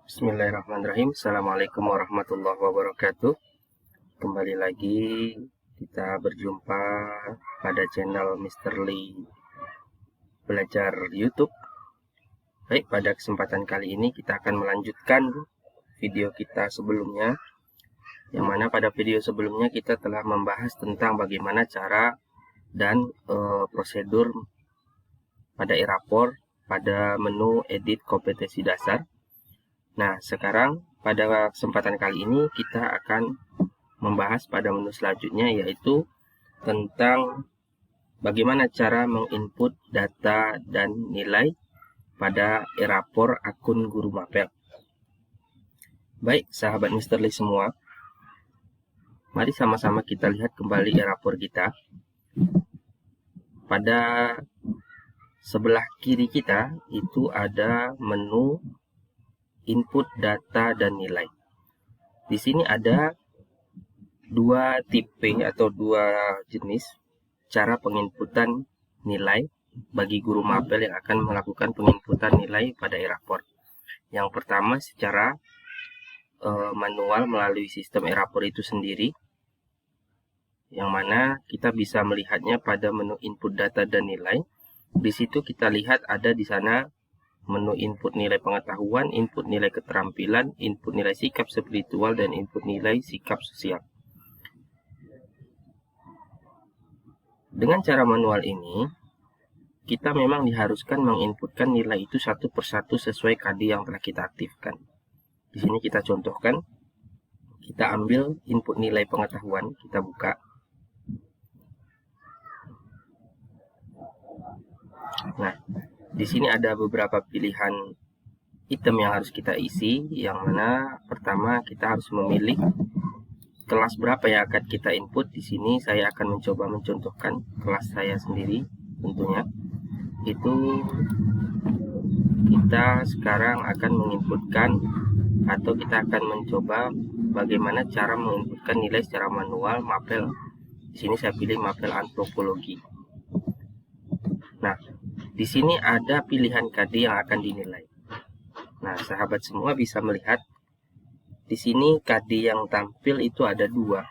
Bismillahirrahmanirrahim. Assalamualaikum warahmatullahi wabarakatuh. Kembali lagi kita berjumpa pada channel Mr. Lee Belajar YouTube. Baik, pada kesempatan kali ini kita akan melanjutkan video kita sebelumnya, yang mana pada video sebelumnya kita telah membahas tentang bagaimana cara dan prosedur pada e-rapor pada menu edit kompetensi dasar. Nah, sekarang pada kesempatan kali ini kita akan membahas pada menu selanjutnya, yaitu tentang bagaimana cara menginput data dan nilai pada e-rapor akun guru mapel. Baik, sahabat Mr. Lee semua, mari sama-sama kita lihat kembali e-rapor kita. Pada sebelah kiri kita itu ada menu input data dan nilai. Di sini ada dua tipe atau dua jenis cara penginputan nilai bagi guru mapel yang akan melakukan penginputan nilai pada e-rapor. Yang pertama secara manual melalui sistem e-rapor itu sendiri, yang mana kita bisa melihatnya pada menu input data dan nilai. Di situ kita lihat ada di sana menu input nilai pengetahuan, input nilai keterampilan, input nilai sikap spiritual, dan input nilai sikap sosial. Dengan cara manual ini, kita memang diharuskan menginputkan nilai itu satu persatu sesuai KD yang telah kita aktifkan. Di sini kita contohkan, kita ambil input nilai pengetahuan, kita buka. Nah, di sini ada beberapa pilihan item yang harus kita isi, yang mana pertama kita harus memilih kelas berapa yang akan kita input. Di sini saya akan mencoba mencontohkan kelas saya sendiri tentunya. Itu kita sekarang akan menginputkan, atau kita akan mencoba bagaimana cara menginputkan nilai secara manual mapel. Di sini saya pilih mapel antropologi. Nah, di sini ada pilihan KD yang akan dinilai. Nah, sahabat semua bisa melihat di sini KD yang tampil itu ada dua.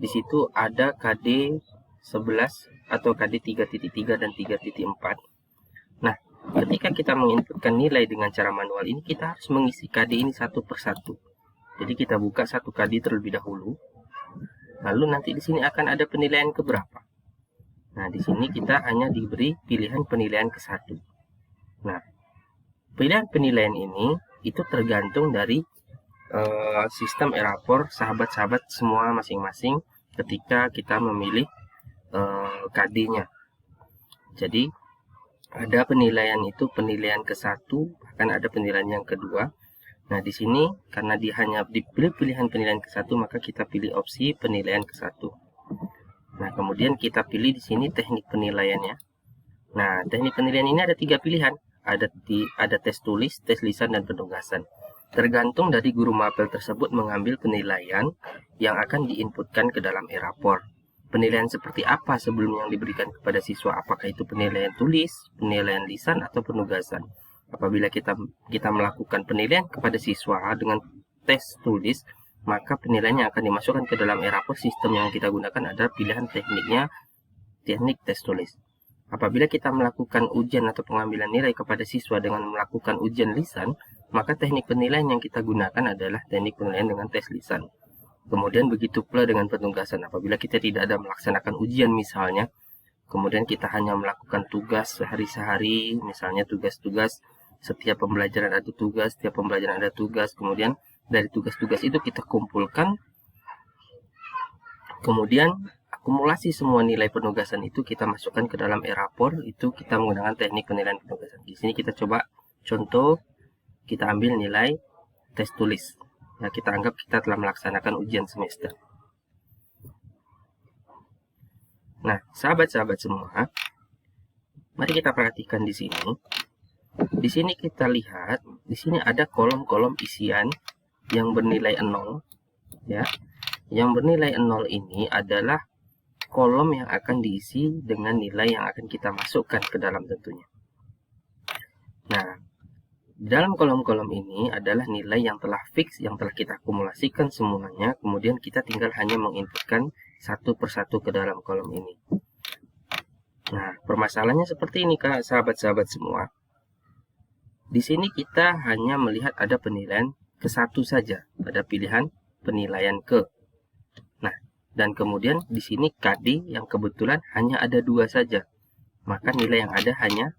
Di situ ada KD 11 atau KD 3.3 dan 3.4. Nah, ketika kita menginputkan nilai dengan cara manual ini, kita harus mengisi KD ini satu persatu. Jadi kita buka satu KD terlebih dahulu. Lalu nanti di sini akan ada penilaian keberapa. Nah, di sini kita hanya diberi pilihan penilaian ke-1. Nah, pilihan penilaian ini itu tergantung dari sistem e-rapor sahabat-sahabat semua masing-masing ketika kita memilih KD-nya. Jadi, ada penilaian itu penilaian ke-1, bahkan ada penilaian yang kedua. Nah, di sini karena dia hanya dipilih pilihan penilaian ke-1, maka kita pilih opsi penilaian ke-1. Nah, kemudian kita pilih di sini teknik penilaiannya. Nah, teknik penilaian ini ada 3 pilihan. Ada tes tulis, tes lisan, dan penugasan. Tergantung dari guru mapel tersebut mengambil penilaian yang akan diinputkan ke dalam e-rapor. Penilaian seperti apa sebelum yang diberikan kepada siswa? Apakah itu penilaian tulis, penilaian lisan, atau penugasan? Apabila kita melakukan penilaian kepada siswa dengan tes tulis, maka penilaian yang akan dimasukkan ke dalam e-rapor sistem yang kita gunakan adalah pilihan tekniknya, teknik tes tulis. Apabila kita melakukan ujian atau pengambilan nilai kepada siswa dengan melakukan ujian lisan, maka teknik penilaian yang kita gunakan adalah teknik penilaian dengan tes lisan. Kemudian begitu pula dengan penugasan. Apabila kita tidak ada melaksanakan ujian misalnya, kemudian kita hanya melakukan tugas sehari-hari, misalnya tugas-tugas, setiap pembelajaran ada tugas, setiap pembelajaran ada tugas, kemudian dari tugas-tugas itu kita kumpulkan, kemudian akumulasi semua nilai penugasan itu kita masukkan ke dalam e-rapor. Itu kita menggunakan teknik penilaian penugasan. Di sini kita coba contoh, kita ambil nilai tes tulis. Ya, kita anggap kita telah melaksanakan ujian semester. Nah, sahabat-sahabat semua, mari kita perhatikan di sini. Di sini kita lihat, di sini ada kolom-kolom isian yang bernilai 0, ya. Yang bernilai 0 ini adalah kolom yang akan diisi dengan nilai yang akan kita masukkan ke dalam tentunya. Nah, Di dalam kolom-kolom ini adalah nilai yang telah fix, yang telah kita akumulasikan semuanya, kemudian kita tinggal hanya menginputkan satu persatu ke dalam kolom ini. Nah, permasalahannya seperti ini, Kak, sahabat-sahabat semua. Di sini kita hanya melihat ada penilaian ke satu saja, ada pilihan penilaian ke. Nah, dan kemudian di sini KD yang kebetulan hanya ada 2 saja. Maka nilai yang ada hanya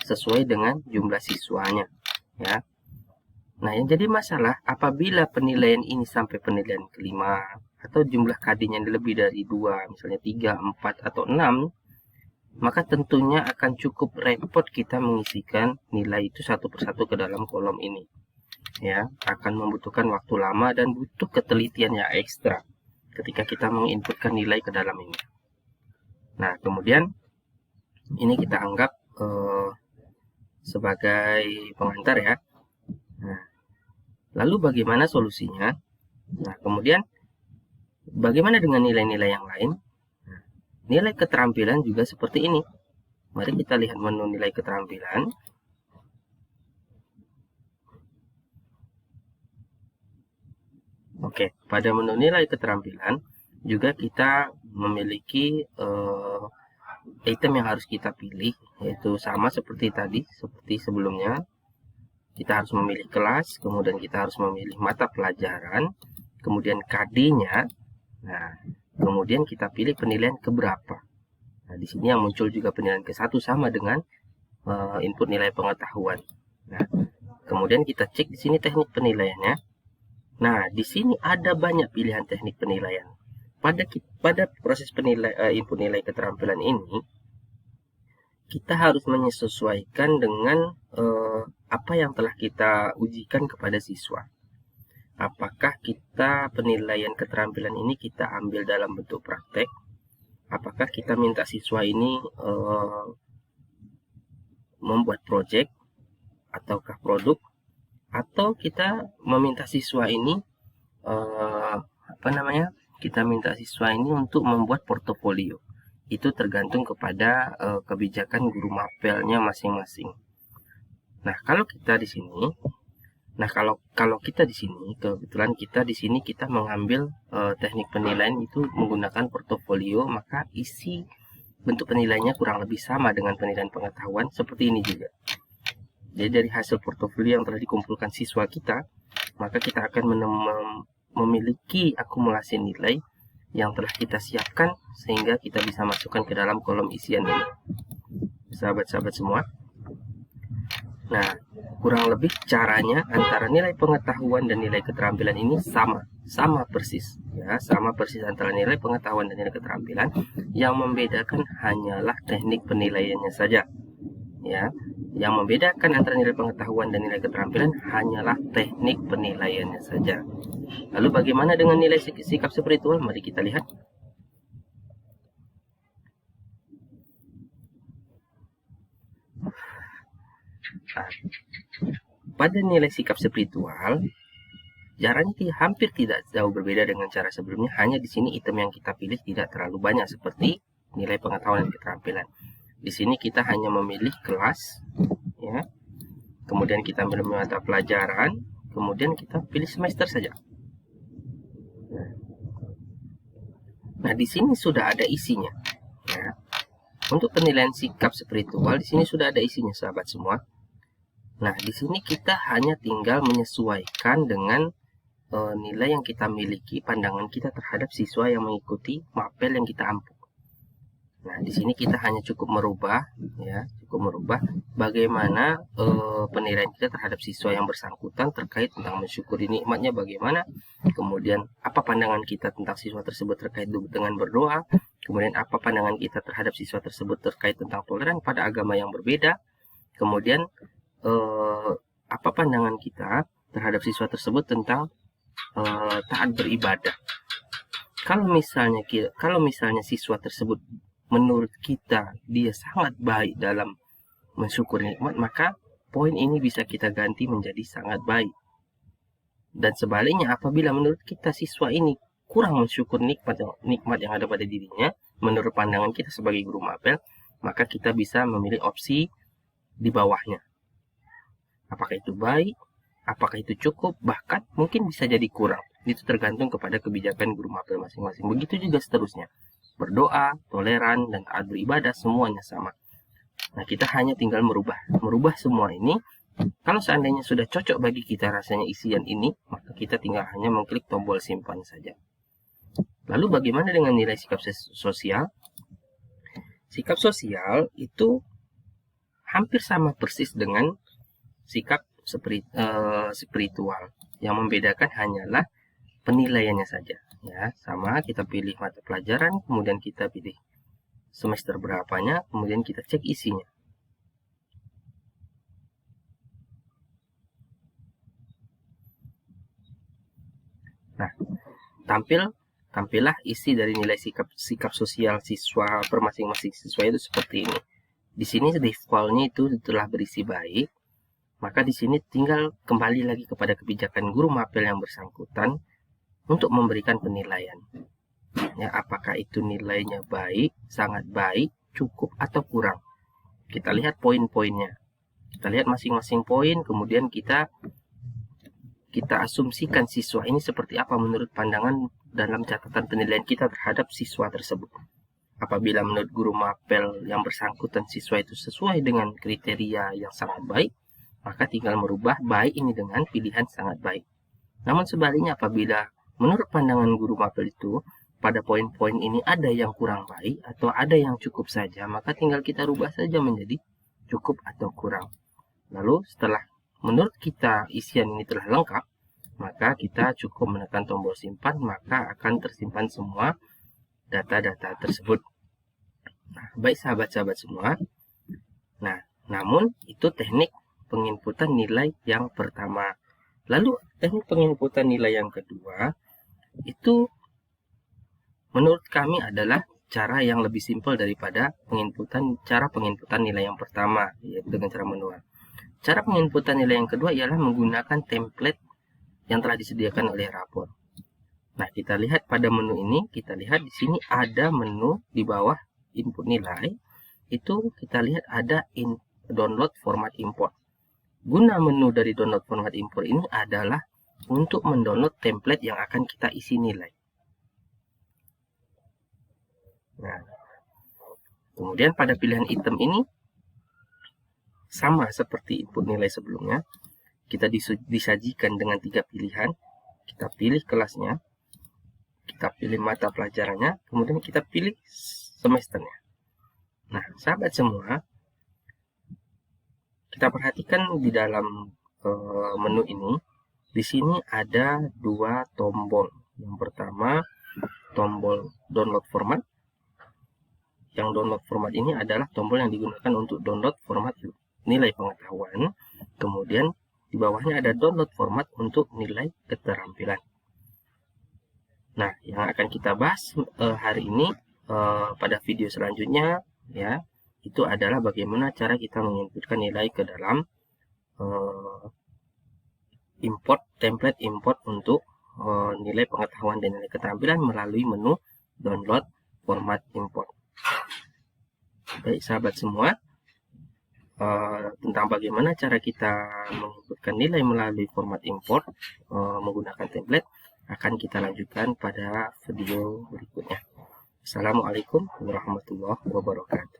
sesuai dengan jumlah siswanya, ya. Nah, yang jadi masalah apabila penilaian ini sampai penilaian kelima atau jumlah KD-nya lebih dari 2, misalnya 3, 4 atau 6, maka tentunya akan cukup repot kita mengisikan nilai itu satu persatu ke dalam kolom ini. Ya, akan membutuhkan waktu lama dan butuh ketelitian yang ekstra ketika kita menginputkan nilai ke dalam ini. Nah, kemudian ini kita anggap sebagai pengantar ya. Nah, lalu bagaimana solusinya? Nah, kemudian bagaimana dengan nilai-nilai yang lain? Nah, nilai keterampilan juga seperti ini. Mari kita lihat menu nilai keterampilan. Oke, pada menu nilai keterampilan juga kita memiliki item yang harus kita pilih, yaitu sama seperti tadi, seperti sebelumnya. Kita harus memilih kelas, kemudian kita harus memilih mata pelajaran, kemudian KD-nya. Nah, kemudian kita pilih penilaian keberapa. Nah, di sini yang muncul juga penilaian ke-1 sama dengan input nilai pengetahuan. Nah, kemudian kita cek di sini teknik penilaiannya. Nah, di sini ada banyak pilihan teknik penilaian. Pada proses input nilai keterampilan ini, kita harus menyesuaikan dengan apa yang telah kita ujikan kepada siswa. Apakah kita penilaian keterampilan ini kita ambil dalam bentuk praktek? Apakah kita minta siswa ini membuat proyek ataukah produk? Atau kita meminta siswa ini kita minta siswa ini untuk membuat portofolio. Itu tergantung kepada kebijakan guru mapelnya masing-masing. Nah, kalau kita di sini, kebetulan kita di sini kita mengambil teknik penilaian itu menggunakan portofolio, maka isi bentuk penilaiannya kurang lebih sama dengan penilaian pengetahuan seperti ini juga. Jadi dari hasil portofolio yang telah dikumpulkan siswa kita, maka kita akan memiliki akumulasi nilai yang telah kita siapkan sehingga kita bisa masukkan ke dalam kolom isian ini. Sahabat-sahabat semua. Nah, kurang lebih caranya antara nilai pengetahuan dan nilai keterampilan ini sama persis, ya, sama persis antara nilai pengetahuan dan nilai keterampilan. Yang membedakan hanyalah teknik penilaiannya saja, ya. Yang membedakan antara nilai pengetahuan dan nilai keterampilan hanyalah teknik penilaiannya saja. Lalu bagaimana dengan nilai sikap spiritual? Mari kita lihat. Nah, pada nilai sikap spiritual, caranya hampir tidak jauh berbeda dengan cara sebelumnya. Hanya di sini item yang kita pilih tidak terlalu banyak seperti nilai pengetahuan dan keterampilan. Di sini kita hanya memilih kelas, ya. Kemudian kita memilih mata pelajaran, kemudian kita pilih semester saja. Nah, di sini sudah ada isinya, ya. Untuk penilaian sikap spiritual di sini sudah ada isinya, sahabat semua. Nah, di sini kita hanya tinggal menyesuaikan dengan nilai yang kita miliki, pandangan kita terhadap siswa yang mengikuti mapel yang kita ampu. Nah, di sini kita hanya cukup merubah bagaimana penilaian kita terhadap siswa yang bersangkutan terkait tentang mensyukuri nikmatnya bagaimana, kemudian apa pandangan kita tentang siswa tersebut terkait dengan berdoa, kemudian apa pandangan kita terhadap siswa tersebut terkait tentang toleran pada agama yang berbeda, kemudian apa pandangan kita terhadap siswa tersebut tentang taat beribadah. Kalau misalnya siswa tersebut menurut kita dia sangat baik dalam mensyukuri nikmat, maka poin ini bisa kita ganti menjadi sangat baik. Dan sebaliknya, apabila menurut kita siswa ini kurang mensyukuri nikmat yang ada pada dirinya, menurut pandangan kita sebagai guru mapel, maka kita bisa memilih opsi di bawahnya. Apakah itu baik, apakah itu cukup, bahkan mungkin bisa jadi kurang. Itu tergantung kepada kebijakan guru mapel masing-masing. Begitu juga seterusnya. Berdoa, toleran, dan taat beribadah semuanya sama. Nah, kita hanya tinggal merubah semua ini. Kalau seandainya sudah cocok bagi kita rasanya isian ini, maka kita tinggal hanya mengklik tombol simpan saja. Lalu bagaimana dengan nilai sikap sosial? Sikap sosial itu hampir sama persis dengan sikap spiritual. Yang membedakan hanyalah penilaiannya saja. Ya, sama kita pilih mata pelajaran, kemudian kita pilih semester berapanya, kemudian kita cek isinya. Nah, tampillah isi dari nilai sikap sosial siswa per masing-masing siswa itu seperti ini. Di sini defaultnya itu telah berisi baik, maka di sini tinggal kembali lagi kepada kebijakan guru mapel yang bersangkutan untuk memberikan penilaian. Ya, apakah itu nilainya baik, sangat baik, cukup, atau kurang. Kita lihat poin-poinnya. Kita lihat masing-masing poin, kemudian kita asumsikan siswa ini seperti apa menurut pandangan dalam catatan penilaian kita terhadap siswa tersebut. Apabila menurut guru mapel yang bersangkutan siswa itu sesuai dengan kriteria yang sangat baik, maka tinggal merubah baik ini dengan pilihan sangat baik. Namun sebaliknya, apabila menurut pandangan guru mapel itu pada poin-poin ini ada yang kurang baik atau ada yang cukup saja, maka tinggal kita rubah saja menjadi cukup atau kurang. Lalu setelah menurut kita isian ini telah lengkap, maka kita cukup menekan tombol simpan, maka akan tersimpan semua data-data tersebut. Nah, baik sahabat-sahabat semua. Nah, namun itu teknik penginputan nilai yang pertama. Lalu teknik penginputan nilai yang kedua itu menurut kami adalah cara yang lebih simpel daripada cara penginputan nilai yang pertama, yaitu dengan cara manual. Cara penginputan nilai yang kedua ialah menggunakan template yang telah disediakan oleh rapor. Nah, kita lihat pada menu ini, kita lihat di sini ada menu di bawah input nilai. Itu kita lihat ada download format import. Guna menu dari download format import ini adalah untuk mendownload template yang akan kita isi nilai. Nah, kemudian pada pilihan item ini sama seperti input nilai sebelumnya. Kita disajikan dengan 3 pilihan. Kita pilih kelasnya, kita pilih mata pelajarannya, kemudian kita pilih semesternya. Nah, sahabat semua, kita perhatikan di dalam menu ini, di sini ada 2 tombol. Yang pertama, tombol download format. Yang download format ini adalah tombol yang digunakan untuk download format nilai pengetahuan. Kemudian di bawahnya ada download format untuk nilai keterampilan. Nah, yang akan kita bahas hari ini pada video selanjutnya, ya, itu adalah bagaimana cara kita menginputkan nilai ke dalam template import untuk nilai pengetahuan dan nilai keterampilan melalui menu download format import. Baik sahabat semua, tentang bagaimana cara kita menginputkan nilai melalui format import menggunakan template akan kita lanjutkan pada video berikutnya. Assalamualaikum warahmatullahi wabarakatuh.